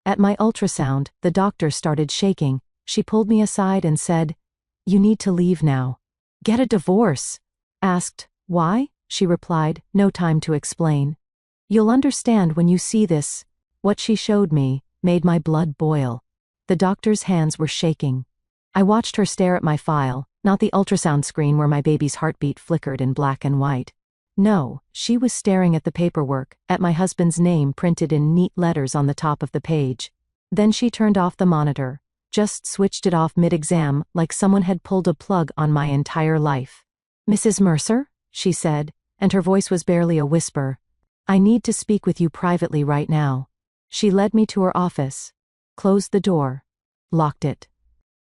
At my ultrasound, the doctor started shaking. She pulled me aside and said, "You need to leave now." "Get a divorce?" Asked, "Why?" She replied, "No time to explain. You'll understand when you see this." What she showed me made my blood boil. The doctor's hands were shaking. I watched her stare at my file, not the ultrasound screen where my baby's heartbeat flickered in black and white. No, she was staring at the paperwork, at my husband's name printed in neat letters on the top of the page. Then she turned off the monitor, just switched it off mid-exam like someone had pulled a plug on my entire life. "Mrs. Mercer?" she said, and her voice was barely a whisper. "I need to speak with you privately right now." She led me to her office, closed the door, locked it.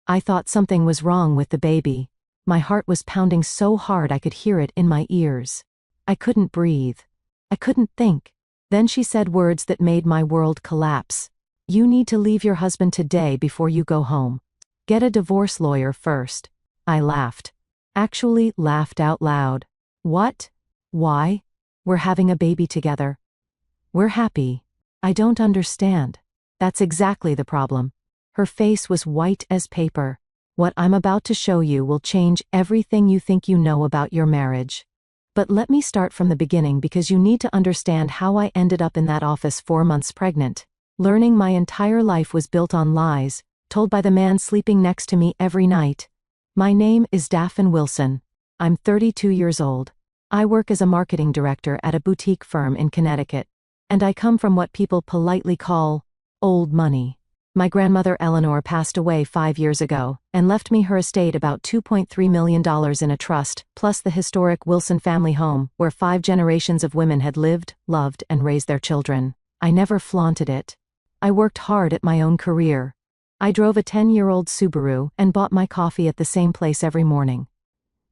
I thought something was wrong with the baby. My heart was pounding so hard I could hear it in my ears. I couldn't breathe. I couldn't think. Then she said words that made my world collapse. "You need to leave your husband today before you go home. Get a divorce lawyer first." I laughed. Actually laughed out loud. "What? Why? We're having a baby together. We're happy. I don't understand." "That's exactly the problem." Her face was white as paper. "What I'm about to show you will change everything you think you know about your marriage. But let me start from the beginning because you need to understand how I ended up in that office 4 months pregnant. Learning my entire life was built on lies, told by the man sleeping next to me every night. My name is Daphne Wilson. I'm 32 years old. I work as a marketing director at a boutique firm in Connecticut. And I come from what people politely call old money. My grandmother Eleanor passed away 5 years ago, and left me her estate about $2.3 million in a trust, plus the historic Wilson family home, where 5 generations of women had lived, loved, and raised their children. I never flaunted it. I worked hard at my own career. I drove a 10-year-old Subaru and bought my coffee at the same place every morning.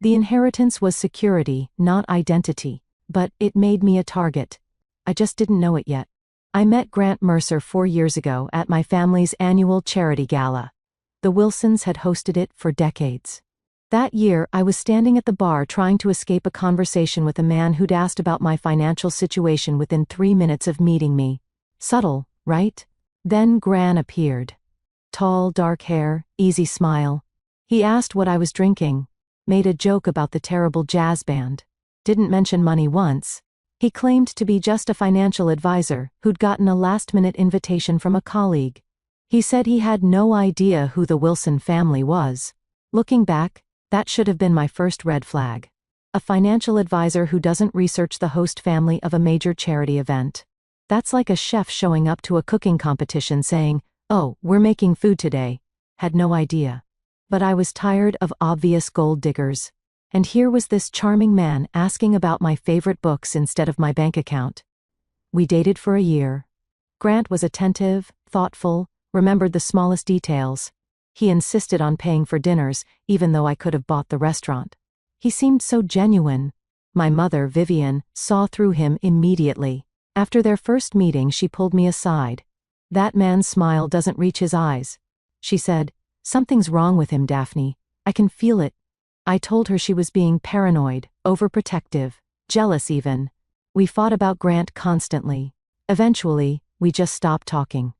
The inheritance was security, not identity. But it made me a target. I just didn't know it yet. I met Grant Mercer 4 years ago at my family's annual charity gala. The Wilsons had hosted it for decades. That year, I was standing at the bar trying to escape a conversation with a man who'd asked about my financial situation within 3 minutes of meeting me. Subtle, right? Then Gran appeared. Tall, dark hair, easy smile. He asked what I was drinking, made a joke about the terrible jazz band. Didn't mention money once. He claimed to be just a financial advisor who'd gotten a last-minute invitation from a colleague. He said he had no idea who the Wilson family was. Looking back, that should have been my first red flag. A financial advisor who doesn't research the host family of a major charity event. That's like a chef showing up to a cooking competition saying, "Oh, we're making food today." Had no idea. But I was tired of obvious gold diggers. And here was this charming man asking about my favorite books instead of my bank account. We dated for a year. Grant was attentive, thoughtful, remembered the smallest details. He insisted on paying for dinners, even though I could have bought the restaurant. He seemed so genuine. My mother, Vivian, saw through him immediately. After their first meeting, she pulled me aside. "That man's smile doesn't reach his eyes," she said. "Something's wrong with him, Daphne. I can feel it." I told her she was being paranoid, overprotective, jealous even. We fought about Grant constantly. Eventually, we just stopped talking.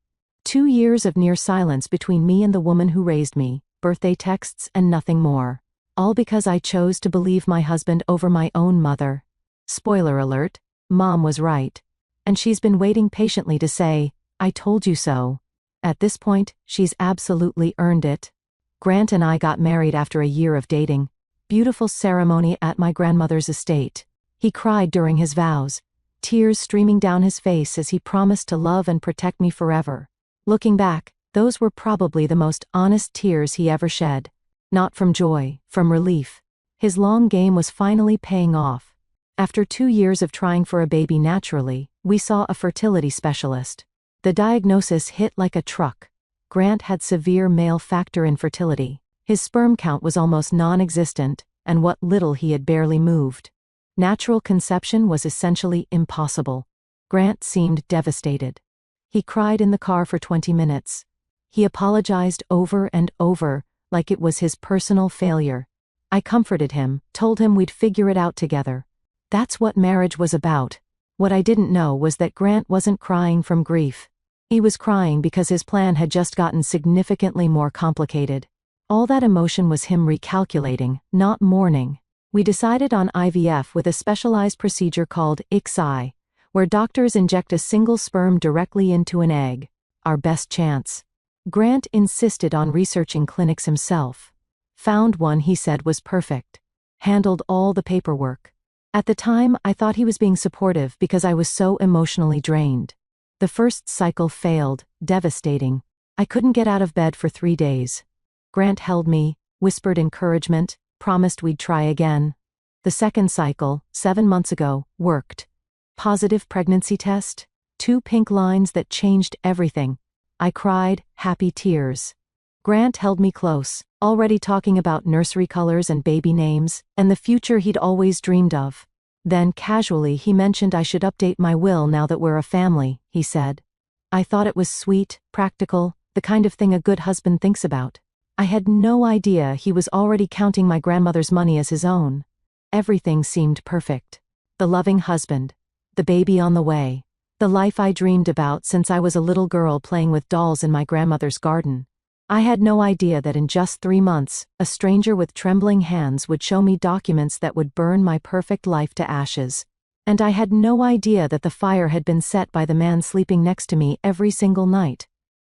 2 years of near silence between me and the woman who raised me, birthday texts and nothing more. All because I chose to believe my husband over my own mother. Spoiler alert, Mom was right. And she's been waiting patiently to say, "I told you so." At this point, she's absolutely earned it. Grant and I got married after a year of dating. Beautiful ceremony at my grandmother's estate. He cried during his vows, tears streaming down his face as he promised to love and protect me forever. Looking back, those were probably the most honest tears he ever shed. Not from joy, from relief. His long game was finally paying off. After 2 years of trying for a baby naturally, we saw a fertility specialist. The diagnosis hit like a truck. Grant had severe male factor infertility. His sperm count was almost non-existent, and what little he had barely moved. Natural conception was essentially impossible. Grant seemed devastated. He cried in the car for 20 minutes. He apologized over and over, like it was his personal failure. I comforted him, told him we'd figure it out together. That's what marriage was about. What I didn't know was that Grant wasn't crying from grief. He was crying because his plan had just gotten significantly more complicated. All that emotion was him recalculating, not mourning. We decided on IVF with a specialized procedure called ICSI, where doctors inject a single sperm directly into an egg. Our best chance. Grant insisted on researching clinics himself. Found one he said was perfect. Handled all the paperwork. At the time, I thought he was being supportive because I was so emotionally drained. The first cycle failed, devastating. I couldn't get out of bed for 3 days. Grant held me, whispered encouragement, promised we'd try again. The second cycle, 7 months ago, worked. Positive pregnancy test? 2 pink lines that changed everything. I cried, happy tears. Grant held me close, already talking about nursery colors and baby names, and the future he'd always dreamed of. Then, casually, he mentioned I should update my will now that we're a family, he said. I thought it was sweet, practical, the kind of thing a good husband thinks about. I had no idea he was already counting my grandmother's money as his own. Everything seemed perfect. The loving husband. The baby on the way. The life I dreamed about since I was a little girl playing with dolls in my grandmother's garden. I had no idea that in just 3 months, a stranger with trembling hands would show me documents that would burn my perfect life to ashes. And I had no idea that the fire had been set by the man sleeping next to me every single night.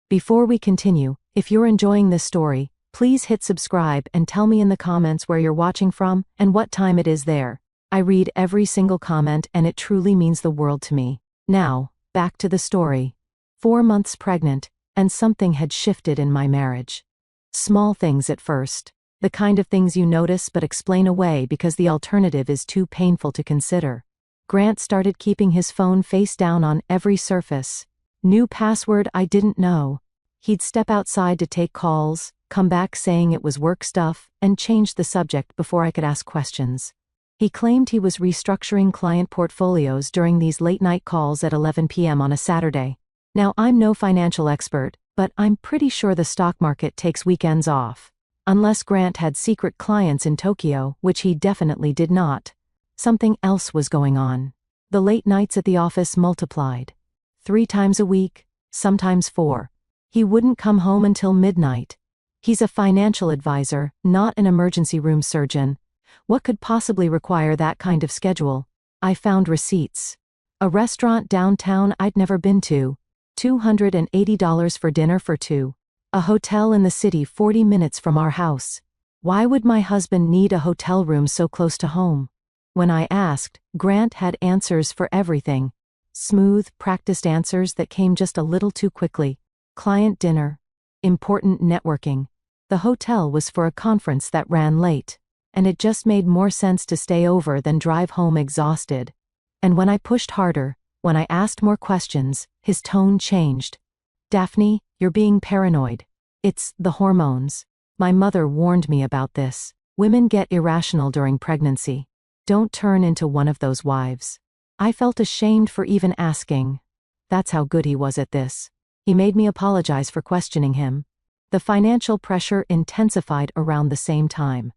Before we continue, if you're enjoying this story, please hit subscribe and tell me in the comments where you're watching from and what time it is there. I read every single comment and it truly means the world to me. Now, back to the story. 4 months pregnant, and something had shifted in my marriage. Small things at first. The kind of things you notice but explain away because the alternative is too painful to consider. Grant started keeping his phone face down on every surface. New password I didn't know. He'd step outside to take calls, come back saying it was work stuff, and change the subject before I could ask questions. He claimed he was restructuring client portfolios during these late-night calls at 11 p.m. on a Saturday. Now, I'm no financial expert, but I'm pretty sure the stock market takes weekends off. Unless Grant had secret clients in Tokyo, which he definitely did not. Something else was going on. The late nights at the office multiplied. 3 times a week, sometimes 4. He wouldn't come home until midnight. He's a financial advisor, not an emergency room surgeon. What could possibly require that kind of schedule? I found receipts. A restaurant downtown I'd never been to. $280 for dinner for 2. A hotel in the city 40 minutes from our house. Why would my husband need a hotel room so close to home? When I asked, Grant had answers for everything. Smooth, practiced answers that came just a little too quickly. Client dinner. Important networking. The hotel was for a conference that ran late. And it just made more sense to stay over than drive home exhausted. And when I pushed harder, when I asked more questions, his tone changed. Daphne, you're being paranoid. It's the hormones. My mother warned me about this. Women get irrational during pregnancy. Don't turn into one of those wives. I felt ashamed for even asking. That's how good he was at this. He made me apologize for questioning him. The financial pressure intensified around the same time.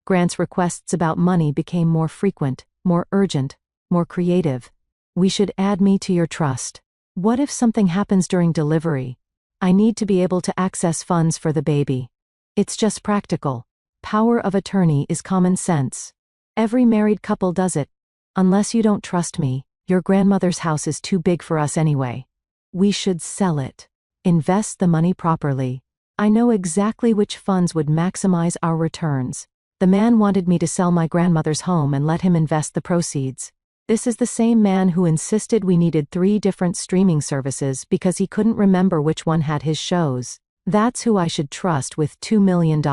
Grant's requests about money became more frequent, more urgent, more creative. We should add me to your trust. What if something happens during delivery? I need to be able to access funds for the baby. It's just practical. Power of attorney is common sense. Every married couple does it. Unless you don't trust me, your grandmother's house is too big for us anyway. We should sell it. Invest the money properly. I know exactly which funds would maximize our returns. The man wanted me to sell my grandmother's home and let him invest the proceeds. This is the same man who insisted we needed 3 different streaming services because he couldn't remember which one had his shows. That's who I should trust with $2 million.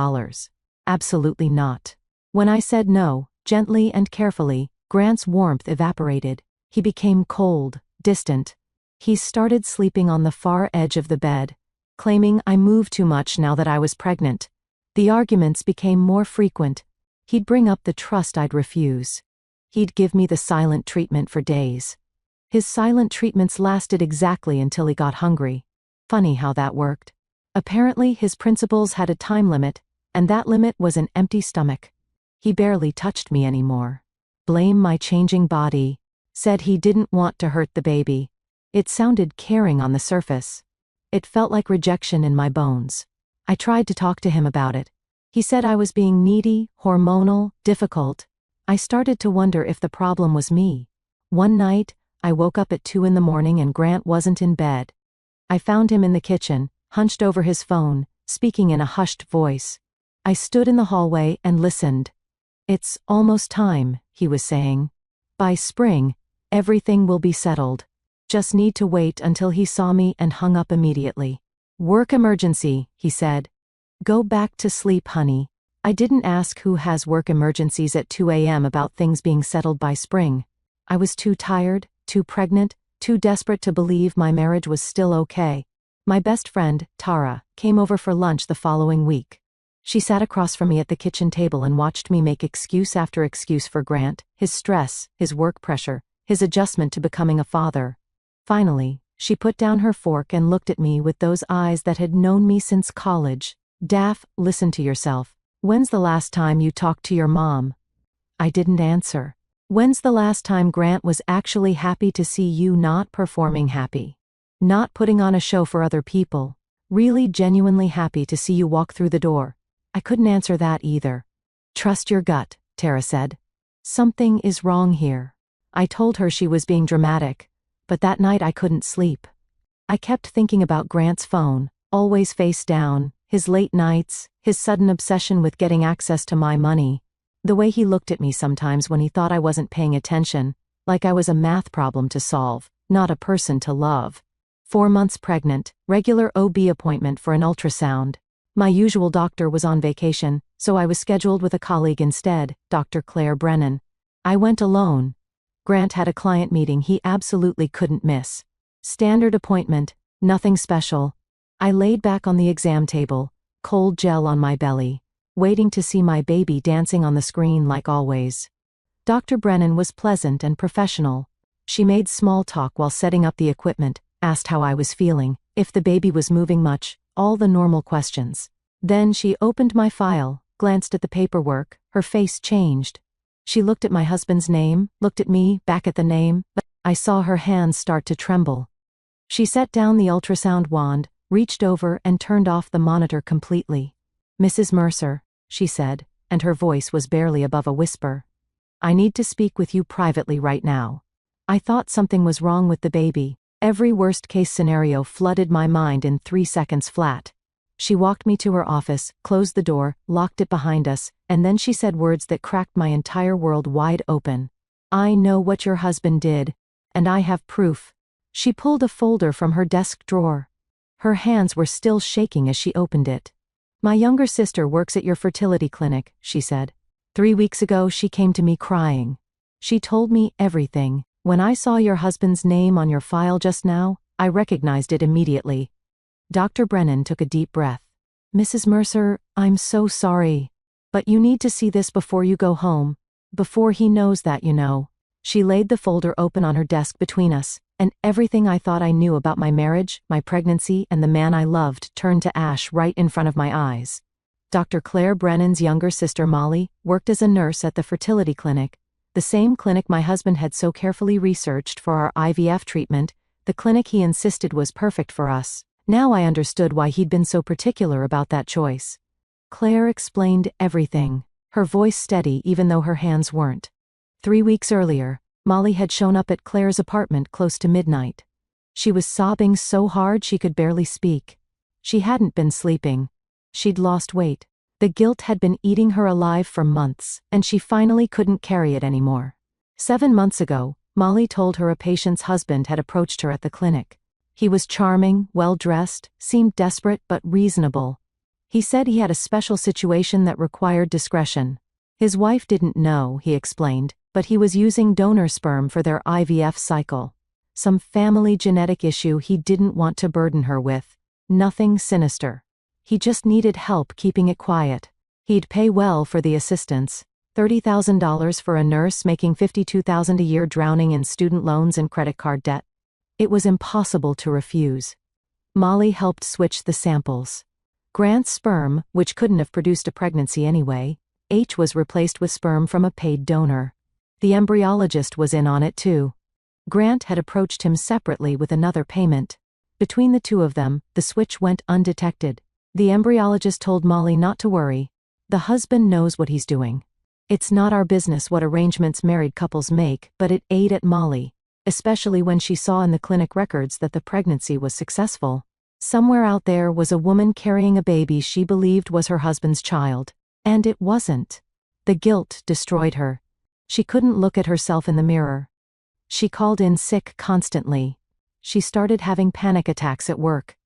Absolutely not. When I said no, gently and carefully, Grant's warmth evaporated. He became cold, distant. He started sleeping on the far edge of the bed, claiming I moved too much now that I was pregnant. The arguments became more frequent. He'd bring up the trust I'd refuse. He'd give me the silent treatment for days. His silent treatments lasted exactly until he got hungry. Funny how that worked. Apparently his principles had a time limit, and that limit was an empty stomach. He barely touched me anymore. Blame my changing body. Said he didn't want to hurt the baby. It sounded caring on the surface. It felt like rejection in my bones. I tried to talk to him about it. He said I was being needy, hormonal, difficult. I started to wonder if the problem was me. One night, I woke up at 2 in the morning and Grant wasn't in bed. I found him in the kitchen, hunched over his phone, speaking in a hushed voice. I stood in the hallway and listened. "It's almost time," he was saying. "By spring, everything will be settled. Just need to wait until." He saw me and hung up immediately. "Work emergency," he said. "Go back to sleep, honey." I didn't ask who has work emergencies at 2 a.m. about things being settled by spring. I was too tired, too pregnant, too desperate to believe my marriage was still okay. My best friend, Tara, came over for lunch the following week. She sat across from me at the kitchen table and watched me make excuse after excuse for Grant, his stress, his work pressure, his adjustment to becoming a father. Finally, she put down her fork and looked at me with those eyes that had known me since college. "Daff, listen to yourself. When's the last time you talked to your mom?" I didn't answer. "When's the last time Grant was actually happy to see you not performing happy? Not putting on a show for other people? Really genuinely happy to see you walk through the door?" I couldn't answer that either. "Trust your gut," Tara said. "Something is wrong here." I told her she was being dramatic, but that night I couldn't sleep. I kept thinking about Grant's phone, always face down, his late nights, his sudden obsession with getting access to my money, the way he looked at me sometimes when he thought I wasn't paying attention, like I was a math problem to solve, not a person to love. 4 months pregnant, regular OB appointment for an ultrasound. My usual doctor was on vacation, so I was scheduled with a colleague instead, Dr. Claire Brennan. I went alone. Grant had a client meeting he absolutely couldn't miss. Standard appointment, nothing special. I laid back on the exam table, cold gel on my belly, waiting to see my baby dancing on the screen like always. Dr. Brennan was pleasant and professional. She made small talk while setting up the equipment, asked how I was feeling, if the baby was moving much, all the normal questions. Then she opened my file, glanced at the paperwork, her face changed. She looked at my husband's name, looked at me, back at the name, but I saw her hands start to tremble. She set down the ultrasound wand, reached over and turned off the monitor completely. "Mrs. Mercer," she said, and her voice was barely above a whisper. "I need to speak with you privately right now." I thought something was wrong with the baby. Every worst-case scenario flooded my mind in 3 seconds flat. She walked me to her office, closed the door, locked it behind us, and then she said words that cracked my entire world wide open. "I know what your husband did, and I have proof." She pulled a folder from her desk drawer. Her hands were still shaking as she opened it. "My younger sister works at your fertility clinic," she said. 3 weeks ago she came to me crying. She told me everything. When I saw your husband's name on your file just now, I recognized it immediately." Dr. Brennan took a deep breath. "Mrs. Mercer, I'm so sorry. But you need to see this before you go home. Before he knows that, you know." She laid the folder open on her desk between us, and everything I thought I knew about my marriage, my pregnancy, and the man I loved turned to ash right in front of my eyes. Dr. Claire Brennan's younger sister Molly worked as a nurse at the fertility clinic, the same clinic my husband had so carefully researched for our IVF treatment, the clinic he insisted was perfect for us. Now I understood why he'd been so particular about that choice. Claire explained everything, her voice steady even though her hands weren't. 3 weeks earlier, Molly had shown up at Claire's apartment close to midnight. She was sobbing so hard she could barely speak. She hadn't been sleeping. She'd lost weight. The guilt had been eating her alive for months, and she finally couldn't carry it anymore. 7 months ago, Molly told her a patient's husband had approached her at the clinic. He was charming, well-dressed, seemed desperate but reasonable. He said he had a special situation that required discretion. His wife didn't know, he explained, but he was using donor sperm for their IVF cycle. Some family genetic issue he didn't want to burden her with. Nothing sinister. He just needed help keeping it quiet. He'd pay well for the assistance. $30,000 for a nurse making $52,000 a year drowning in student loans and credit card debt. It was impossible to refuse. Molly helped switch the samples. Grant's sperm, which couldn't have produced a pregnancy anyway, was replaced with sperm from a paid donor. The embryologist was in on it too. Grant had approached him separately with another payment. Between the two of them, the switch went undetected. The embryologist told Molly not to worry. The husband knows what he's doing. It's not our business what arrangements married couples make, but it ate at Molly, especially when she saw in the clinic records that the pregnancy was successful. Somewhere out there was a woman carrying a baby she believed was her husband's child. And it wasn't. The guilt destroyed her. She couldn't look at herself in the mirror. She called in sick constantly. She started having panic attacks at work.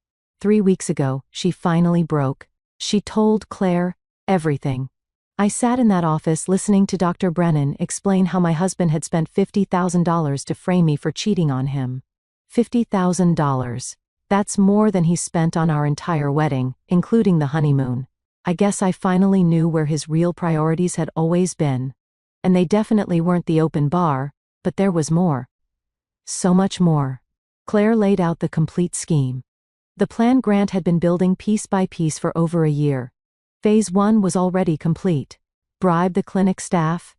3 weeks ago, she finally broke. She told Claire everything. I sat in that office listening to Dr. Brennan explain how my husband had spent $50,000 to frame me for cheating on him. $50,000. That's more than he spent on our entire wedding, including the honeymoon. I guess I finally knew where his real priorities had always been. And they definitely weren't the open bar, but there was more. So much more. Claire laid out the complete scheme. The plan Grant had been building piece by piece for over a year. Phase 1 was already complete. Bribe the clinic staff.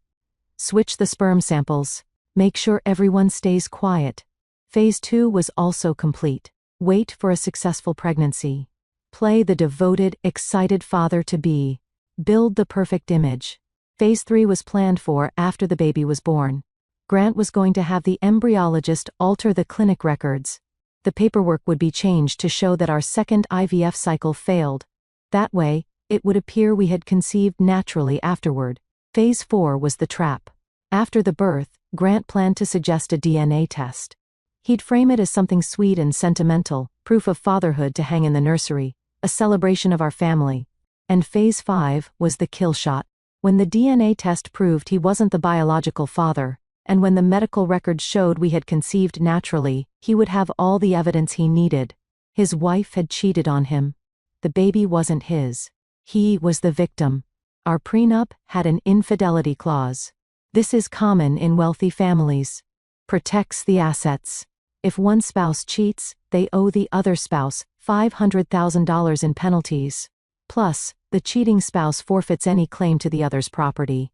Switch the sperm samples. Make sure everyone stays quiet. Phase 2 was also complete. Wait for a successful pregnancy. Play the devoted, excited father-to-be. Build the perfect image. Phase 3 was planned for after the baby was born. Grant was going to have the embryologist alter the clinic records. The paperwork would be changed to show that our second IVF cycle failed. That way, it would appear we had conceived naturally afterward. Phase 4 was the trap. After the birth, Grant planned to suggest a DNA test. He'd frame it as something sweet and sentimental, proof of fatherhood to hang in the nursery, a celebration of our family. And Phase 5 was the kill shot. When the DNA test proved he wasn't the biological father, and when the medical records showed we had conceived naturally, he would have all the evidence he needed. His wife had cheated on him. The baby wasn't his. He was the victim. Our prenup had an infidelity clause. This is common in wealthy families. Protects the assets. If one spouse cheats, they owe the other spouse $500,000 in penalties. Plus, the cheating spouse forfeits any claim to the other's property.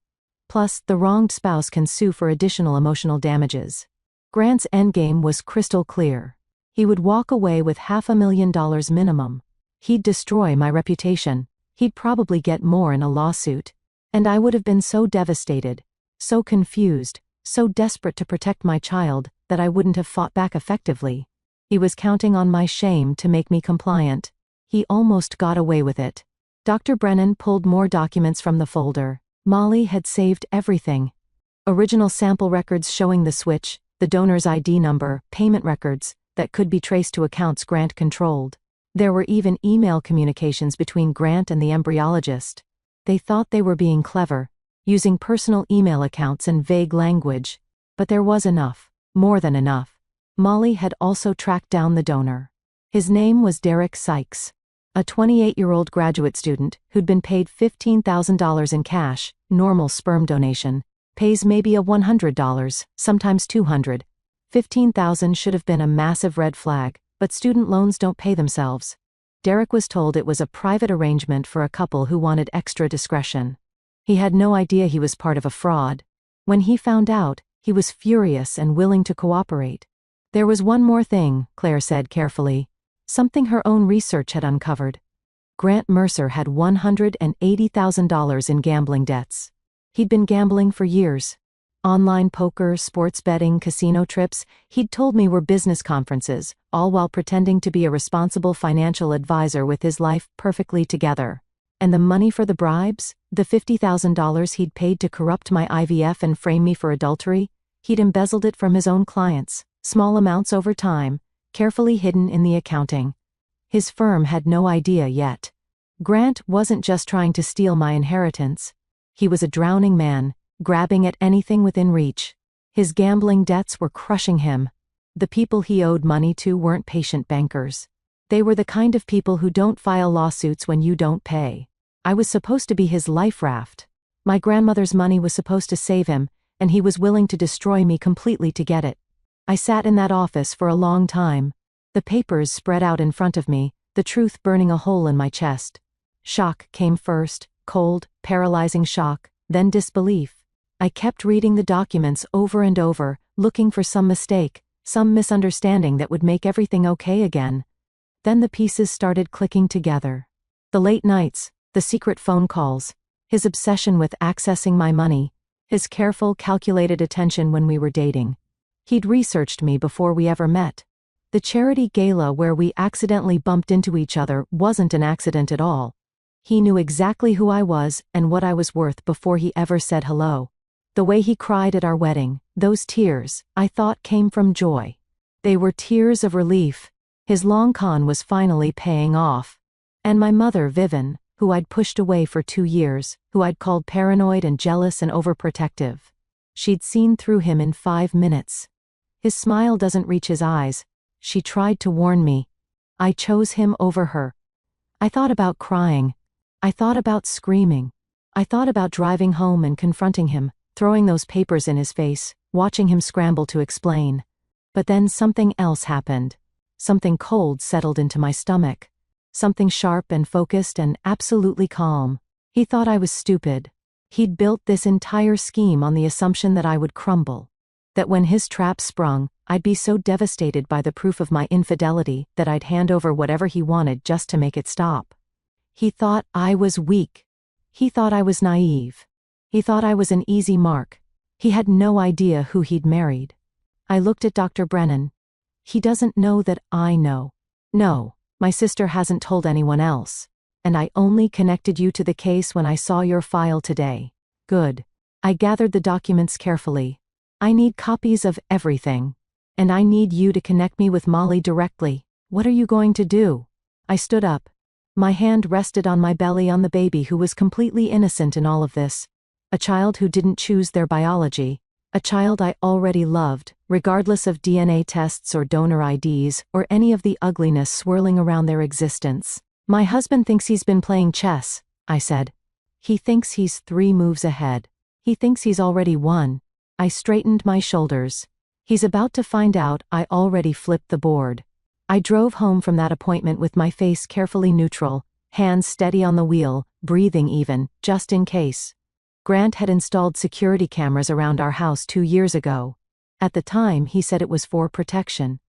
Plus, the wronged spouse can sue for additional emotional damages. Grant's endgame was crystal clear. He would walk away with $500,000 minimum. He'd destroy my reputation. He'd probably get more in a lawsuit. And I would have been so devastated, so confused, so desperate to protect my child, that I wouldn't have fought back effectively. He was counting on my shame to make me compliant. He almost got away with it. Dr. Brennan pulled more documents from the folder. Molly had saved everything. Original sample records showing the switch, the donor's ID number, payment records, that could be traced to accounts Grant controlled. There were even email communications between Grant and the embryologist. They thought they were being clever, using personal email accounts and vague language. But there was enough, more than enough. Molly had also tracked down the donor. His name was Derek Sykes, a 28-year-old graduate student who'd been paid $15,000 in cash, normal sperm donation, pays maybe a $100, sometimes $200. $15,000 should have been a massive red flag, but student loans don't pay themselves. Derek was told it was a private arrangement for a couple who wanted extra discretion. He had no idea he was part of a fraud. When he found out, he was furious and willing to cooperate. There was one more thing, Claire said carefully. Something her own research had uncovered. Grant Mercer had $180,000 in gambling debts. He'd been gambling for years. Online poker, sports betting, casino trips, he'd told me were business conferences, all while pretending to be a responsible financial advisor with his life perfectly together. And the money for the bribes? The $50,000 he'd paid to corrupt my IVF and frame me for adultery? He'd embezzled it from his own clients, small amounts over time, carefully hidden in the accounting. His firm had no idea yet. Grant wasn't just trying to steal my inheritance. He was a drowning man, grabbing at anything within reach. His gambling debts were crushing him. The people he owed money to weren't patient bankers. They were the kind of people who don't file lawsuits when you don't pay. I was supposed to be his life raft. My grandmother's money was supposed to save him, and he was willing to destroy me completely to get it. I sat in that office for a long time. The papers spread out in front of me, the truth burning a hole in my chest. Shock came first, cold, paralyzing shock, then disbelief. I kept reading the documents over and over, looking for some mistake, some misunderstanding that would make everything okay again. Then the pieces started clicking together. The late nights, the secret phone calls, his obsession with accessing my money, his careful, calculated attention when we were dating. He'd researched me before we ever met. The charity gala where we accidentally bumped into each other wasn't an accident at all. He knew exactly who I was and what I was worth before he ever said hello. The way he cried at our wedding, those tears, I thought came from joy. They were tears of relief. His long con was finally paying off. And my mother, Vivian, who I'd pushed away for 2 years, who I'd called paranoid and jealous and overprotective. She'd seen through him in 5 minutes. His smile doesn't reach his eyes. She tried to warn me. I chose him over her. I thought about crying. I thought about screaming. I thought about driving home and confronting him, throwing those papers in his face, watching him scramble to explain. But then something else happened. Something cold settled into my stomach. Something sharp and focused and absolutely calm. He thought I was stupid. He'd built this entire scheme on the assumption that I would crumble. That when his trap sprung, I'd be so devastated by the proof of my infidelity that I'd hand over whatever he wanted just to make it stop. He thought I was weak. He thought I was naive. He thought I was an easy mark. He had no idea who he'd married. I looked at Dr. Brennan. He doesn't know that I know. No, my sister hasn't told anyone else. And I only connected you to the case when I saw your file today. Good. I gathered the documents carefully. I need copies of everything. And I need you to connect me with Molly directly. What are you going to do? I stood up. My hand rested on my belly on the baby who was completely innocent in all of this. A child who didn't choose their biology. A child I already loved, regardless of DNA tests or donor IDs or any of the ugliness swirling around their existence. My husband thinks he's been playing chess, I said. He thinks he's 3 moves ahead. He thinks he's already won. I straightened my shoulders. He's about to find out I already flipped the board. I drove home from that appointment with my face carefully neutral, hands steady on the wheel, breathing even, just in case. Grant had installed security cameras around our house 2 years ago. At the time, he said it was for protection.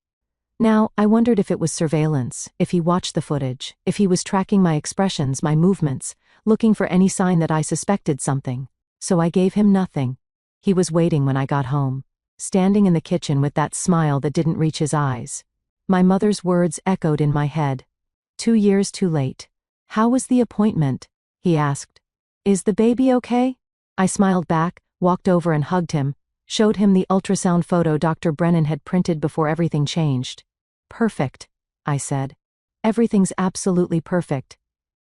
Now, I wondered if it was surveillance, if he watched the footage, if he was tracking my expressions, my movements, looking for any sign that I suspected something. So I gave him nothing. He was waiting when I got home, standing in the kitchen with that smile that didn't reach his eyes. My mother's words echoed in my head. 2 years too late. How was the appointment? He asked. Is the baby okay? I smiled back, walked over and hugged him, showed him the ultrasound photo Dr. Brennan had printed before everything changed. Perfect, I said. Everything's absolutely perfect.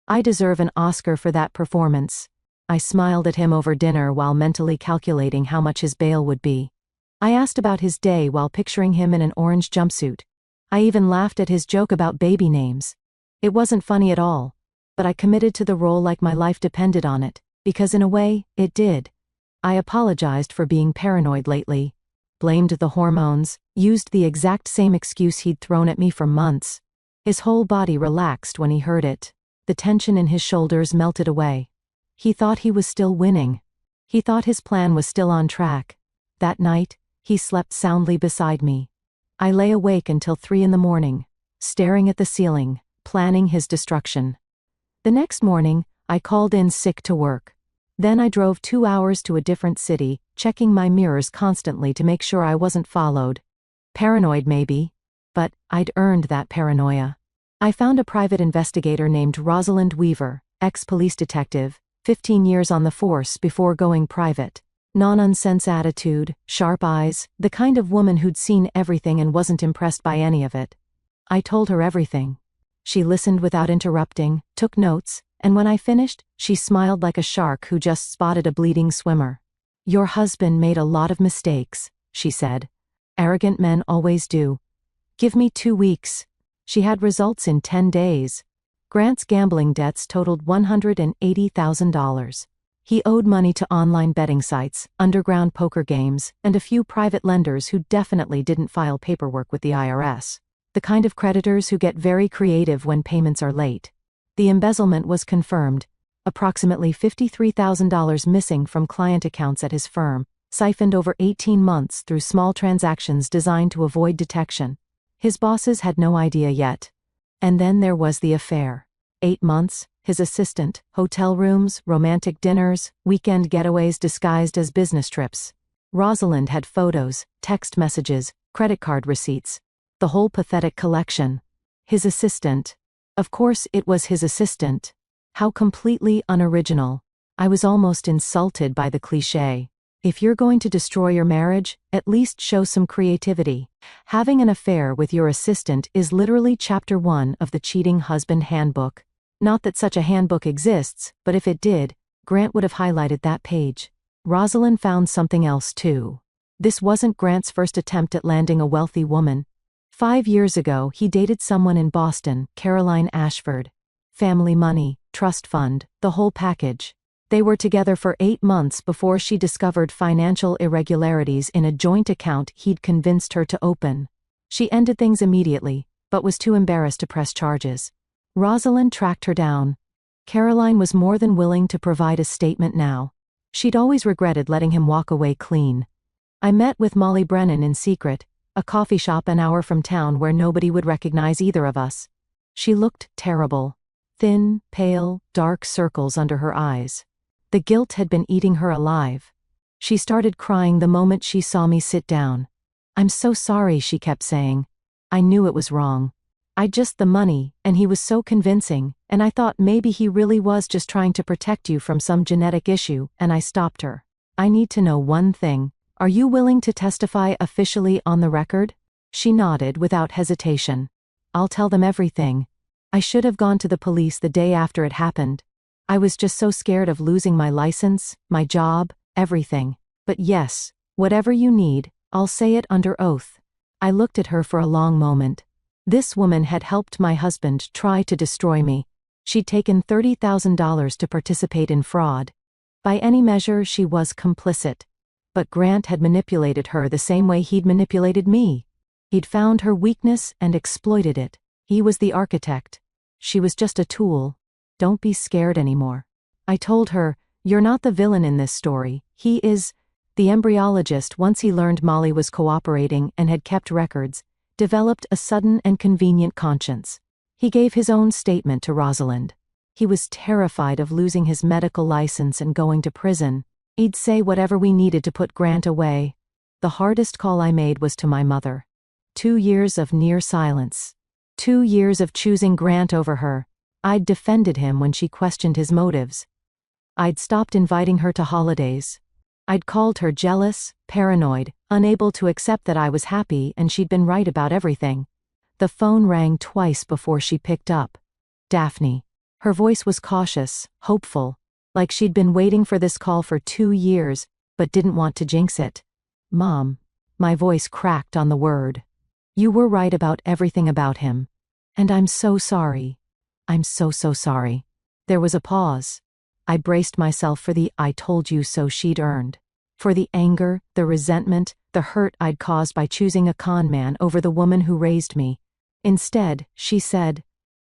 I deserve an Oscar for that performance. I smiled at him over dinner while mentally calculating how much his bail would be. I asked about his day while picturing him in an orange jumpsuit. I even laughed at his joke about baby names. It wasn't funny at all, but I committed to the role like my life depended on it, because in a way, it did. I apologized for being paranoid lately, blamed the hormones, used the exact same excuse he'd thrown at me for months. His whole body relaxed when he heard it. The tension in his shoulders melted away. He thought he was still winning. He thought his plan was still on track. That night, he slept soundly beside me. I lay awake until 3 a.m, staring at the ceiling, planning his destruction. The next morning, I called in sick to work. Then I drove 2 hours to a different city, checking my mirrors constantly to make sure I wasn't followed. Paranoid maybe, but I'd earned that paranoia. I found a private investigator named Rosalind Weaver, ex-police detective, 15 years on the force before going private. Non-nonsense attitude, sharp eyes, the kind of woman who'd seen everything and wasn't impressed by any of it. I told her everything. She listened without interrupting, took notes, and when I finished, she smiled like a shark who just spotted a bleeding swimmer. Your husband made a lot of mistakes, she said. Arrogant men always do. Give me 2 weeks. She had results in 10 days. Grant's gambling debts totaled $180,000. He owed money to online betting sites, underground poker games, and a few private lenders who definitely didn't file paperwork with the IRS. The kind of creditors who get very creative when payments are late. The embezzlement was confirmed. Approximately $53,000 missing from client accounts at his firm, siphoned over 18 months through small transactions designed to avoid detection. His bosses had no idea yet. And then there was the affair. 8 months, his assistant, hotel rooms, romantic dinners, weekend getaways disguised as business trips. Rosalind had photos, text messages, credit card receipts. The whole pathetic collection. His assistant. Of course it was his assistant. How completely unoriginal. I was almost insulted by the cliché. If you're going to destroy your marriage, at least show some creativity. Having an affair with your assistant is literally chapter 1 of the Cheating Husband Handbook. Not that such a handbook exists, but if it did, Grant would have highlighted that page. Rosalind found something else too. This wasn't Grant's first attempt at landing a wealthy woman. 5 years ago, he dated someone in Boston, Caroline Ashford. Family money, trust fund, the whole package. They were together for 8 months before she discovered financial irregularities in a joint account he'd convinced her to open. She ended things immediately, but was too embarrassed to press charges. Rosalind tracked her down. Caroline was more than willing to provide a statement now. She'd always regretted letting him walk away clean. I met with Molly Brennan in secret, a coffee shop an hour from town where nobody would recognize either of us. She looked terrible. Thin, pale, dark circles under her eyes. The guilt had been eating her alive. She started crying the moment she saw me sit down. "I'm so sorry," she kept saying. I knew it was wrong. I'd just the money, and he was so convincing, and I thought maybe he really was just trying to protect you from some genetic issue, and I stopped her. "I need to know one thing. Are you willing to testify officially on the record?" She nodded without hesitation. "I'll tell them everything. I should have gone to the police the day after it happened. I was just so scared of losing my license, my job, everything. But yes, whatever you need, I'll say it under oath." I looked at her for a long moment. This woman had helped my husband try to destroy me. She'd taken $30,000 to participate in fraud. By any measure, she was complicit. But Grant had manipulated her the same way he'd manipulated me. He'd found her weakness and exploited it. He was the architect. She was just a tool. "Don't be scared anymore." I told her, "You're not the villain in this story. He is." The embryologist, once he learned Molly was cooperating and had kept records, developed a sudden and convenient conscience. He gave his own statement to Rosalind. He was terrified of losing his medical license and going to prison. He'd say whatever we needed to put Grant away. The hardest call I made was to my mother. 2 years of near silence. 2 years of choosing Grant over her. I'd defended him when she questioned his motives. I'd stopped inviting her to holidays. I'd called her jealous, paranoid, unable to accept that I was happy and she'd been right about everything. The phone rang twice before she picked up. Daphne. Her voice was cautious, hopeful, like she'd been waiting for this call for 2 years, but didn't want to jinx it. "Mom." My voice cracked on the word. "You were right about everything about him. And I'm so sorry. I'm so sorry." There was a pause. I braced myself for the "I told you so" she'd earned. For the anger, the resentment, the hurt I'd caused by choosing a con man over the woman who raised me. Instead, she said,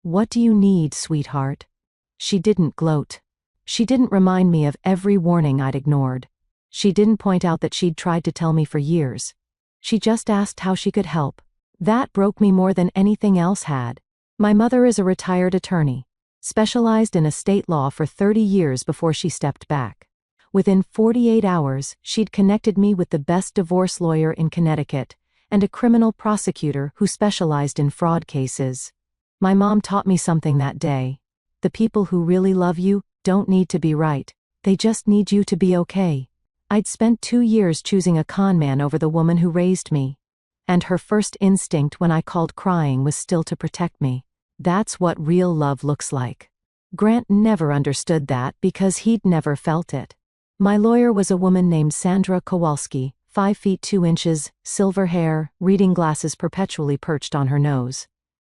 "What do you need, sweetheart?" She didn't gloat. She didn't remind me of every warning I'd ignored. She didn't point out that she'd tried to tell me for years. She just asked how she could help. That broke me more than anything else had. My mother is a retired attorney, specialized in estate law for 30 years before she stepped back. Within 48 hours, she'd connected me with the best divorce lawyer in Connecticut and a criminal prosecutor who specialized in fraud cases. My mom taught me something that day. The people who really love you don't need to be right. They just need you to be okay. I'd spent 2 years choosing a con man over the woman who raised me. And her first instinct when I called crying was still to protect me. That's what real love looks like. Grant never understood that because he'd never felt it. My lawyer was a woman named Sandra Kowalski, 5 feet 2 inches, silver hair, reading glasses perpetually perched on her nose.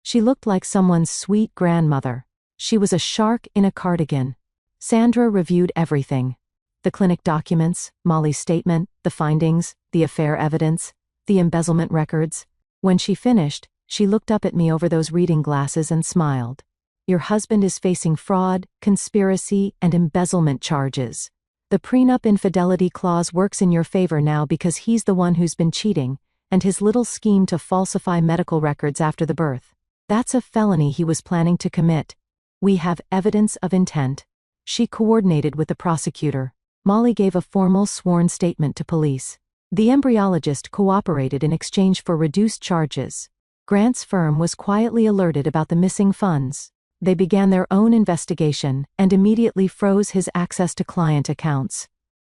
She looked like someone's sweet grandmother. She was a shark in a cardigan. Sandra reviewed everything. The clinic documents, Molly's statement, the findings, the affair evidence, the embezzlement records. When she finished, she looked up at me over those reading glasses and smiled. "Your husband is facing fraud, conspiracy, and embezzlement charges. The prenup infidelity clause works in your favor now because he's the one who's been cheating, and his little scheme to falsify medical records after the birth. That's a felony he was planning to commit. We have evidence of intent. She coordinated with the prosecutor. Molly gave a formal sworn statement to police. The embryologist cooperated in exchange for reduced charges. Grant's firm was quietly alerted about the missing funds. They began their own investigation and immediately froze his access to client accounts.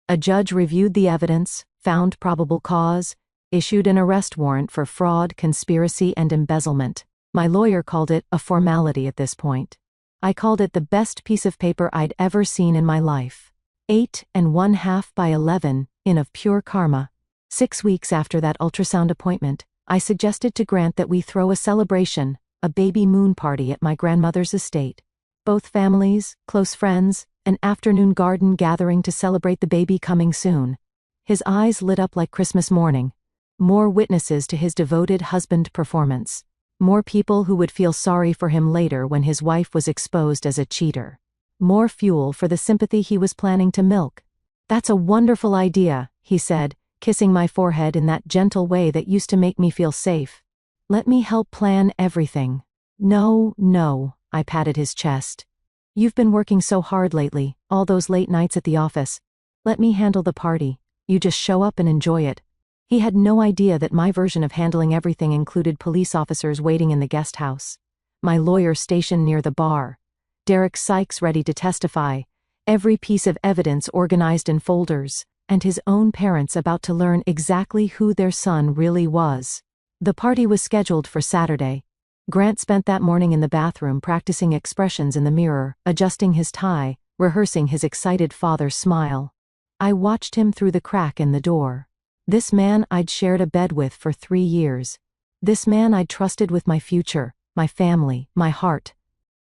A judge reviewed the evidence, found probable cause, issued an arrest warrant for fraud, conspiracy, and embezzlement. My lawyer called it a formality at this point. I called it the best piece of paper I'd ever seen in my life. 8 1/2 by 11, in of pure karma. 6 weeks after that ultrasound appointment, I suggested to Grant that we throw a celebration, a baby moon party at my grandmother's estate. Both families, close friends, an afternoon garden gathering to celebrate the baby coming soon. His eyes lit up like Christmas morning. More witnesses to his devoted husband performance. More people who would feel sorry for him later when his wife was exposed as a cheater. More fuel for the sympathy he was planning to milk. "That's a wonderful idea," he said, kissing my forehead in that gentle way that used to make me feel safe. "Let me help plan everything." No, I patted his chest. "You've been working so hard lately, all those late nights at the office. Let me handle the party. You just show up and enjoy it." He had no idea that my version of handling everything included police officers waiting in the guest house, my lawyer stationed near the bar, Derek Sykes ready to testify, every piece of evidence organized in folders, and his own parents about to learn exactly who their son really was. The party was scheduled for Saturday. Grant spent that morning in the bathroom practicing expressions in the mirror, adjusting his tie, rehearsing his excited father's smile. I watched him through the crack in the door. This man I'd shared a bed with for 3 years. This man I'd trusted with my future, my family, my heart.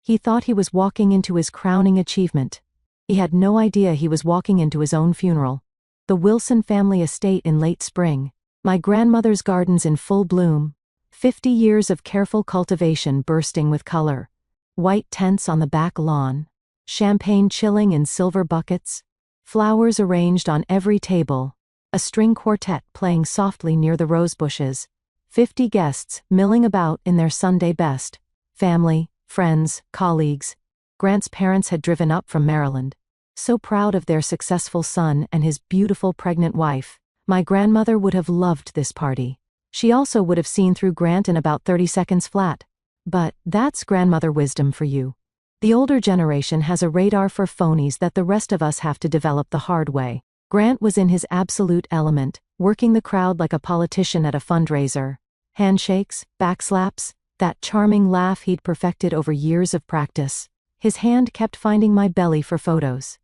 He thought he was walking into his crowning achievement. He had no idea he was walking into his own funeral. The Wilson family estate in late spring. My grandmother's gardens in full bloom. 50 years of careful cultivation bursting with color. White tents on the back lawn. Champagne chilling in silver buckets. Flowers arranged on every table. A string quartet playing softly near the rose bushes. 50 guests milling about in their Sunday best. Family, friends, colleagues. Grant's parents had driven up from Maryland. So proud of their successful son and his beautiful pregnant wife. My grandmother would have loved this party. She also would have seen through Grant in about 30 seconds flat. But that's grandmother wisdom for you. The older generation has a radar for phonies that the rest of us have to develop the hard way. Grant was in his absolute element, working the crowd like a politician at a fundraiser. Handshakes, backslaps, that charming laugh he'd perfected over years of practice. His hand kept finding my belly for photos.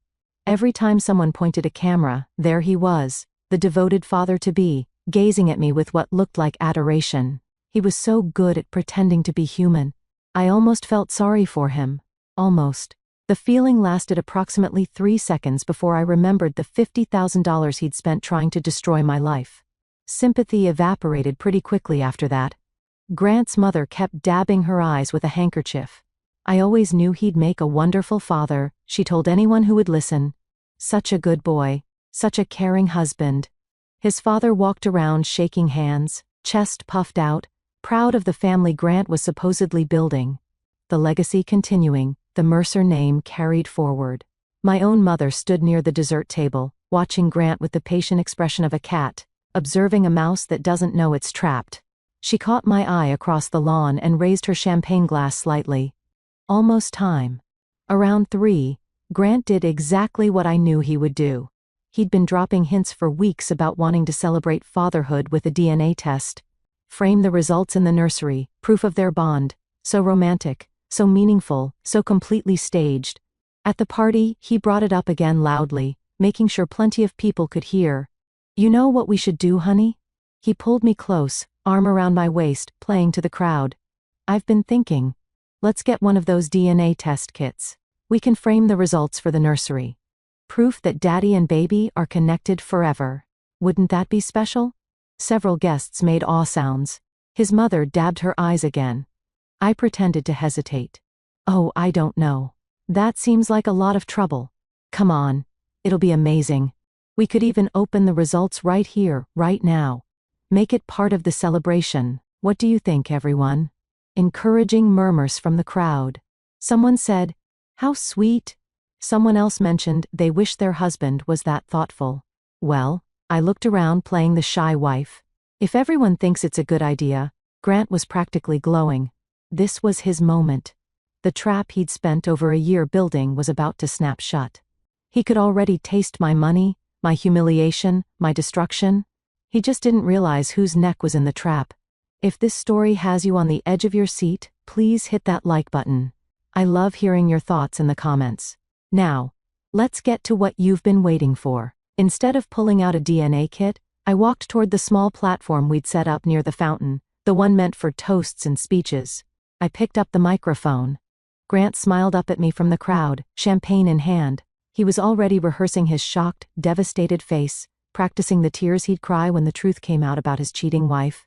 Every time someone pointed a camera, there he was, the devoted father-to-be, gazing at me with what looked like adoration. He was so good at pretending to be human. I almost felt sorry for him. Almost. The feeling lasted approximately 3 seconds before I remembered the $50,000 he'd spent trying to destroy my life. Sympathy evaporated pretty quickly after that. Grant's mother kept dabbing her eyes with a handkerchief. "I always knew he'd make a wonderful father," she told anyone who would listen. "Such a good boy. Such a caring husband." His father walked around shaking hands, chest puffed out, proud of the family Grant was supposedly building. The legacy continuing, the Mercer name carried forward. My own mother stood near the dessert table, watching Grant with the patient expression of a cat, observing a mouse that doesn't know it's trapped. She caught my eye across the lawn and raised her champagne glass slightly. Almost time. Around 3, Grant did exactly what I knew he would do. He'd been dropping hints for weeks about wanting to celebrate fatherhood with a DNA test. Frame the results in the nursery, proof of their bond. So romantic, so meaningful, so completely staged. At the party, he brought it up again loudly, making sure plenty of people could hear. "You know what we should do, honey?" He pulled me close, arm around my waist, playing to the crowd. "I've been thinking. Let's get one of those DNA test kits. We can frame the results for the nursery. Proof that daddy and baby are connected forever. Wouldn't that be special?" Several guests made awe sounds. His mother dabbed her eyes again. I pretended to hesitate. "Oh, I don't know. That seems like a lot of trouble." "Come on. It'll be amazing. We could even open the results right here, right now. Make it part of the celebration. What do you think, everyone? Encouraging murmurs from the crowd. Someone said, "How sweet." Someone else mentioned they wish their husband was that thoughtful. Well, I looked around playing the shy wife. If everyone thinks it's a good idea, Grant was practically glowing. This was his moment. The trap he'd spent over a year building was about to snap shut. He could already taste my money, my humiliation, my destruction. He just didn't realize whose neck was in the trap. If this story has you on the edge of your seat, please hit that like button. I love hearing your thoughts in the comments. Now, let's get to what you've been waiting for. Instead of pulling out a DNA kit, I walked toward the small platform we'd set up near the fountain, the one meant for toasts and speeches. I picked up the microphone. Grant smiled up at me from the crowd, champagne in hand. He was already rehearsing his shocked, devastated face, practicing the tears he'd cry when the truth came out about his cheating wife.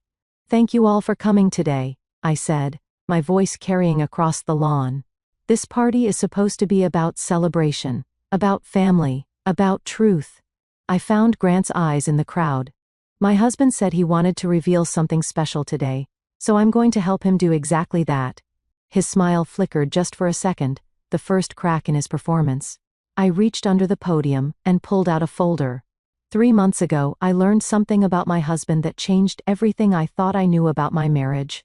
"Thank you all for coming today," I said, my voice carrying across the lawn. "This party is supposed to be about celebration, about family, about truth." I found Grant's eyes in the crowd. "My husband said he wanted to reveal something special today, so I'm going to help him do exactly that." His smile flickered just for a second, the first crack in his performance. I reached under the podium and pulled out a folder. 3 months ago, I learned something about my husband that changed everything I thought I knew about my marriage.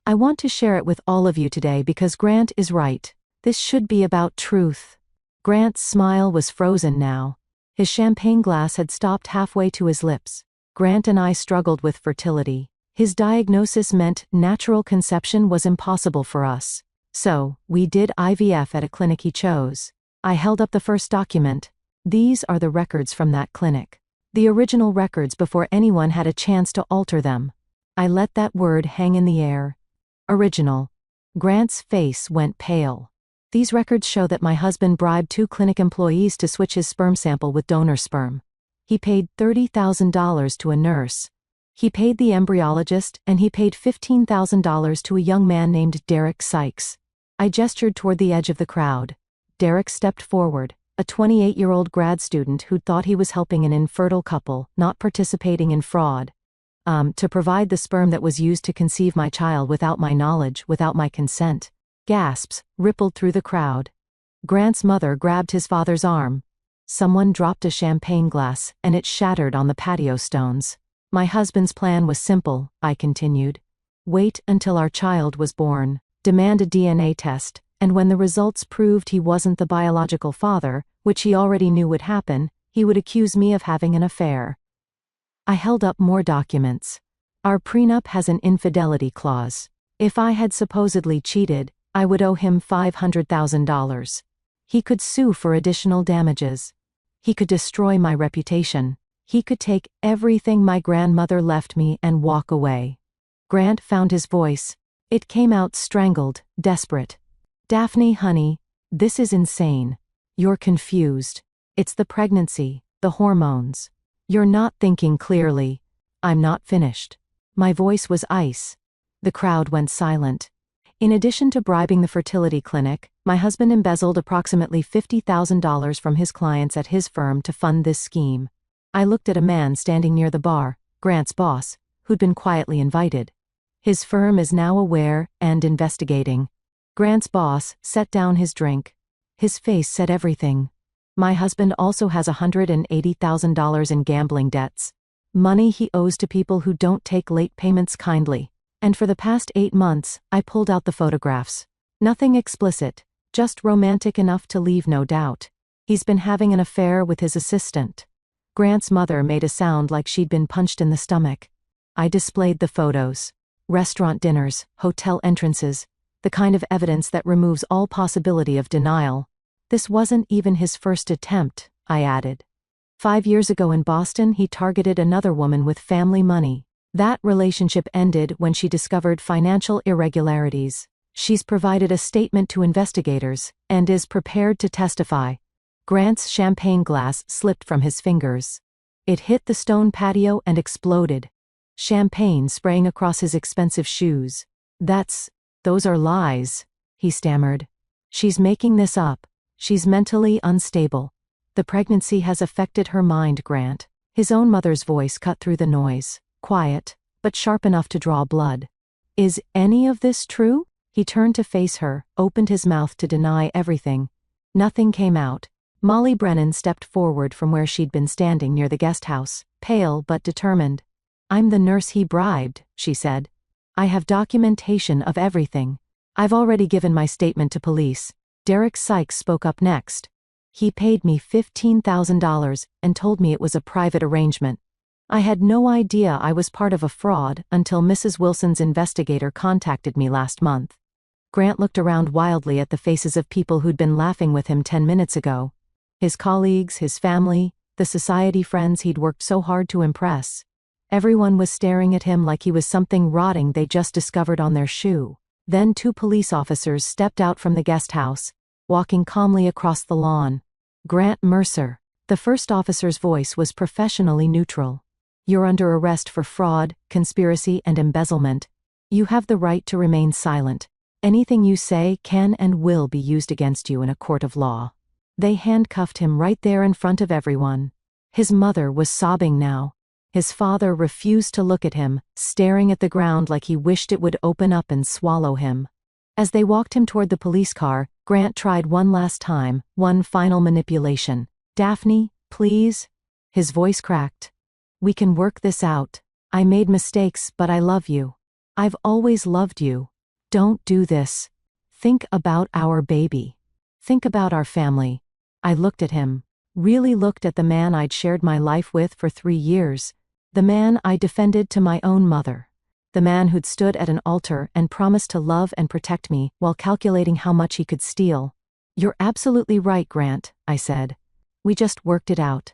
I want to share it with all of you today because Grant is right. This should be about truth. Grant's smile was frozen now. His champagne glass had stopped halfway to his lips. Grant and I struggled with fertility. His diagnosis meant natural conception was impossible for us. So, we did IVF at a clinic he chose. I held up the first document. These are the records from that clinic. The original records before anyone had a chance to alter them. I let that word hang in the air. Original. Grant's face went pale. These records show that my husband bribed 2 clinic employees to switch his sperm sample with donor sperm. He paid $30,000 to a nurse. He paid the embryologist, and he paid $15,000 to a young man named Derek Sykes. I gestured toward the edge of the crowd. Derek stepped forward, a 28-year-old grad student who'd thought he was helping an infertile couple, not participating in fraud. To provide the sperm that was used to conceive my child without my knowledge, without my consent. Gasps rippled through the crowd. Grant's mother grabbed his father's arm. Someone dropped a champagne glass, and it shattered on the patio stones. "My husband's plan was simple," I continued. "Wait until our child was born, demand a DNA test, and when the results proved he wasn't the biological father, which he already knew would happen, he would accuse me of having an affair." I held up more documents. "Our prenup has an infidelity clause. If I had supposedly cheated, I would owe him $500,000. He could sue for additional damages. He could destroy my reputation. He could take everything my grandmother left me and walk away." Grant found his voice. It came out strangled, desperate. "Daphne, honey, this is insane. You're confused. It's the pregnancy, the hormones. You're not thinking clearly." I'm not finished. My voice was ice. The crowd went silent. In addition to bribing the fertility clinic, my husband embezzled approximately $50,000 from his clients at his firm to fund this scheme. I looked at a man standing near the bar, Grant's boss, who'd been quietly invited. His firm is now aware and investigating. Grant's boss set down his drink. His face said everything. My husband also has $180,000 in gambling debts. Money he owes to people who don't take late payments kindly. And for the past 8 months, I pulled out the photographs. Nothing explicit, just romantic enough to leave no doubt. He's been having an affair with his assistant. Grant's mother made a sound like she'd been punched in the stomach. I displayed the photos. Restaurant dinners, hotel entrances, the kind of evidence that removes all possibility of denial. This wasn't even his first attempt, I added. 5 years ago in Boston, he targeted another woman with family money. That relationship ended when she discovered financial irregularities. She's provided a statement to investigators and is prepared to testify. Grant's champagne glass slipped from his fingers. It hit the stone patio and exploded. Champagne spraying across his expensive shoes. Those are lies," he stammered. "She's making this up. She's mentally unstable. The pregnancy has affected her mind, Grant. His own mother's voice cut through the noise, quiet, but sharp enough to draw blood. Is any of this true? He turned to face her, opened his mouth to deny everything. Nothing came out. Molly Brennan stepped forward from where she'd been standing near the guest house, pale but determined. I'm the nurse he bribed, she said. I have documentation of everything. I've already given my statement to police. Derek Sykes spoke up next. He paid me $15,000 and told me it was a private arrangement. I had no idea I was part of a fraud until Mrs. Wilson's investigator contacted me last month. Grant looked around wildly at the faces of people who'd been laughing with him 10 minutes ago. His colleagues, his family, the society friends he'd worked so hard to impress. Everyone was staring at him like he was something rotting they just discovered on their shoe. Then 2 police officers stepped out from the guest house, walking calmly across the lawn. Grant Mercer. The first officer's voice was professionally neutral. You're under arrest for fraud, conspiracy, and embezzlement. You have the right to remain silent. Anything you say can and will be used against you in a court of law. They handcuffed him right there in front of everyone. His mother was sobbing now. His father refused to look at him, staring at the ground like he wished it would open up and swallow him. As they walked him toward the police car, Grant tried one last time, one final manipulation. Daphne, please? His voice cracked. We can work this out. I made mistakes, but I love you. I've always loved you. Don't do this. Think about our baby. Think about our family. I looked at him. Really looked at the man I'd shared my life with for 3 years. The man I defended to my own mother. The man who'd stood at an altar and promised to love and protect me while calculating how much he could steal. You're absolutely right, Grant, I said. We just worked it out.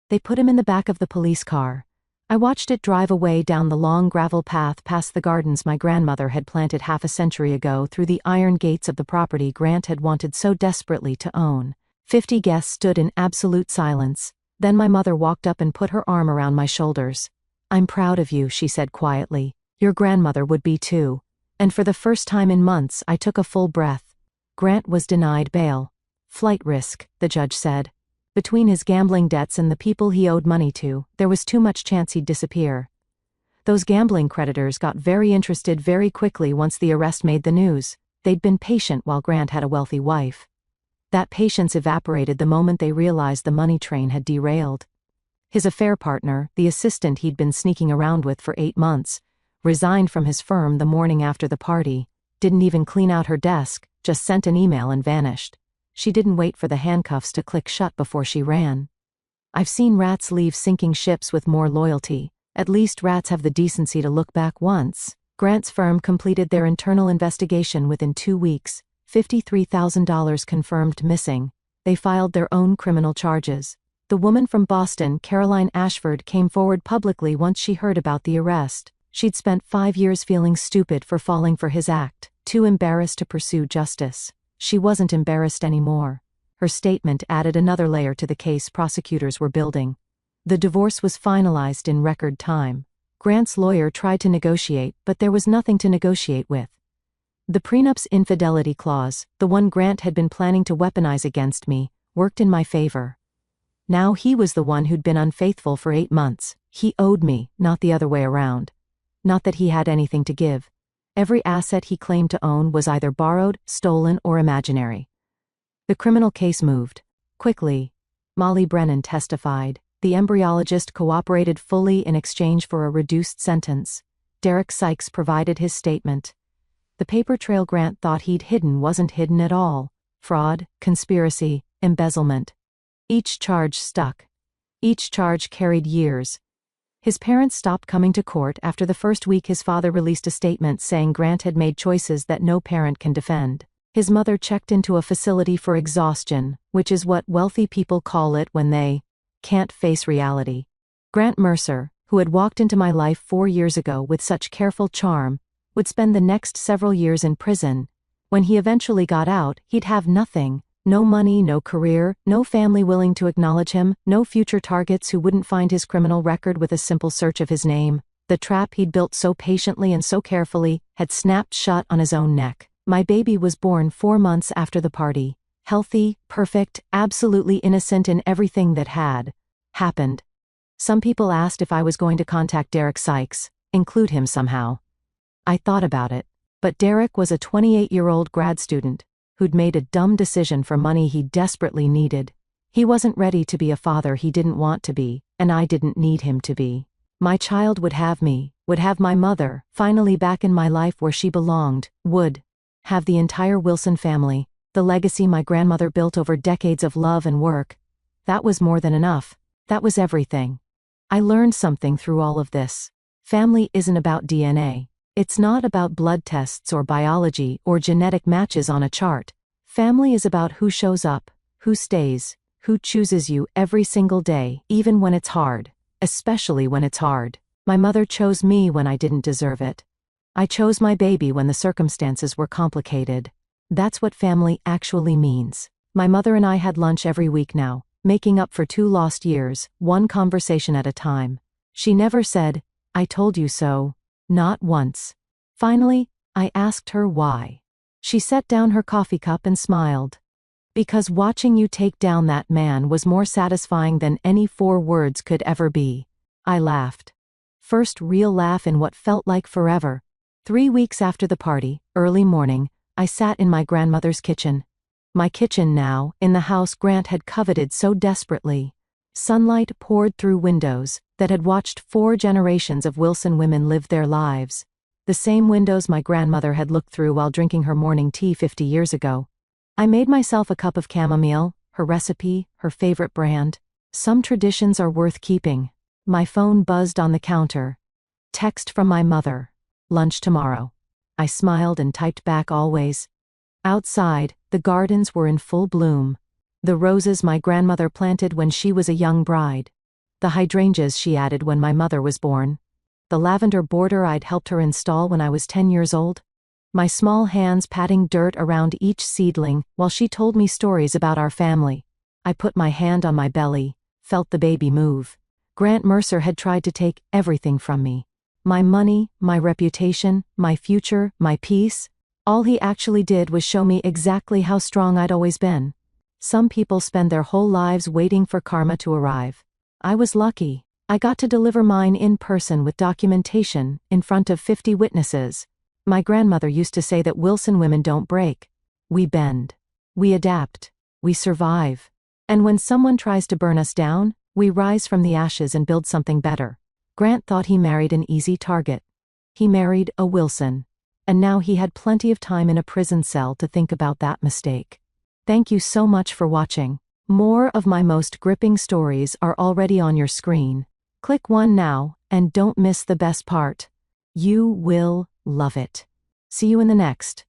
They put him in the back of the police car. I watched it drive away down the long gravel path past the gardens my grandmother had planted half a century ago through the iron gates of the property Grant had wanted so desperately to own. 50 guests stood in absolute silence. Then my mother walked up and put her arm around my shoulders. I'm proud of you, she said quietly. Your grandmother would be too. And for the first time in months, I took a full breath. Grant was denied bail. Flight risk, the judge said. Between his gambling debts and the people he owed money to, there was too much chance he'd disappear. Those gambling creditors got very interested very quickly once the arrest made the news. They'd been patient while Grant had a wealthy wife. That patience evaporated the moment they realized the money train had derailed. His affair partner, the assistant he'd been sneaking around with for 8 months, resigned from his firm the morning after the party, didn't even clean out her desk, just sent an email and vanished. She didn't wait for the handcuffs to click shut before she ran. I've seen rats leave sinking ships with more loyalty. At least rats have the decency to look back once. Grant's firm completed their internal investigation within 2 weeks. $53,000 confirmed missing. They filed their own criminal charges. The woman from Boston, Caroline Ashford, came forward publicly once she heard about the arrest. She'd spent 5 years feeling stupid for falling for his act, too embarrassed to pursue justice. She wasn't embarrassed anymore. Her statement added another layer to the case prosecutors were building. The divorce was finalized in record time. Grant's lawyer tried to negotiate, but there was nothing to negotiate with. The prenup's infidelity clause, the one Grant had been planning to weaponize against me, worked in my favor. Now he was the one who'd been unfaithful for 8 months. He owed me, not the other way around. Not that he had anything to give. Every asset he claimed to own was either borrowed, stolen, or imaginary. The criminal case moved. Quickly. Molly Brennan testified. The embryologist cooperated fully in exchange for a reduced sentence. Derek Sykes provided his statement. The paper trail Grant thought he'd hidden wasn't hidden at all. Fraud, conspiracy, embezzlement. Each charge stuck. Each charge carried years. His parents stopped coming to court after the first week. His father released a statement saying Grant had made choices that no parent can defend. His mother checked into a facility for exhaustion, which is what wealthy people call it when they can't face reality. Grant Mercer, who had walked into my life 4 years ago with such careful charm, would spend the next several years in prison. When he eventually got out, he'd have nothing. No money, no career, no family willing to acknowledge him, no future targets who wouldn't find his criminal record with a simple search of his name. The trap he'd built so patiently and so carefully had snapped shut on his own neck. My baby was born 4 months after the party. Healthy, perfect, absolutely innocent in everything that had happened. Some people asked if I was going to contact Derek Sykes, include him somehow. I thought about it. But Derek was a 28-year-old grad student who'd made a dumb decision for money he desperately needed. He wasn't ready to be a father he didn't want to be, and I didn't need him to be. My child would have me, would have my mother, finally back in my life where she belonged, would have the entire Wilson family, the legacy my grandmother built over decades of love and work. That was more than enough. That was everything. I learned something through all of this. Family isn't about DNA. It's not about blood tests or biology or genetic matches on a chart. Family is about who shows up, who stays, who chooses you every single day, even when it's hard, especially when it's hard. My mother chose me when I didn't deserve it. I chose my baby when the circumstances were complicated. That's what family actually means. My mother and I had lunch every week now, making up for 2 lost years, one conversation at a time. She never said, "I told you so." Not once. Finally, I asked her why. She set down her coffee cup and smiled. Because watching you take down that man was more satisfying than any 4 words could ever be. I laughed. First real laugh in what felt like forever. 3 weeks after the party, early morning, I sat in my grandmother's kitchen. My kitchen now, in the house Grant had coveted so desperately. Sunlight poured through windows that had watched 4 generations of Wilson women live their lives. The same windows my grandmother had looked through while drinking her morning tea 50 years ago. I made myself a cup of chamomile, her recipe, her favorite brand. Some traditions are worth keeping. My phone buzzed on the counter. Text from my mother. Lunch tomorrow. I smiled and typed back always. Outside, the gardens were in full bloom. The roses my grandmother planted when she was a young bride. The hydrangeas she added when my mother was born. The lavender border I'd helped her install when I was 10 years old. My small hands patting dirt around each seedling while she told me stories about our family. I put my hand on my belly, felt the baby move. Grant Mercer had tried to take everything from me. My money, my reputation, my future, my peace. All he actually did was show me exactly how strong I'd always been. Some people spend their whole lives waiting for karma to arrive. I was lucky. I got to deliver mine in person with documentation, in front of 50 witnesses. My grandmother used to say that Wilson women don't break. We bend. We adapt. We survive. And when someone tries to burn us down, we rise from the ashes and build something better. Grant thought he married an easy target. He married a Wilson. And now he had plenty of time in a prison cell to think about that mistake. Thank you so much for watching. More of my most gripping stories are already on your screen. Click one now, and don't miss the best part. You will love it. See you in the next.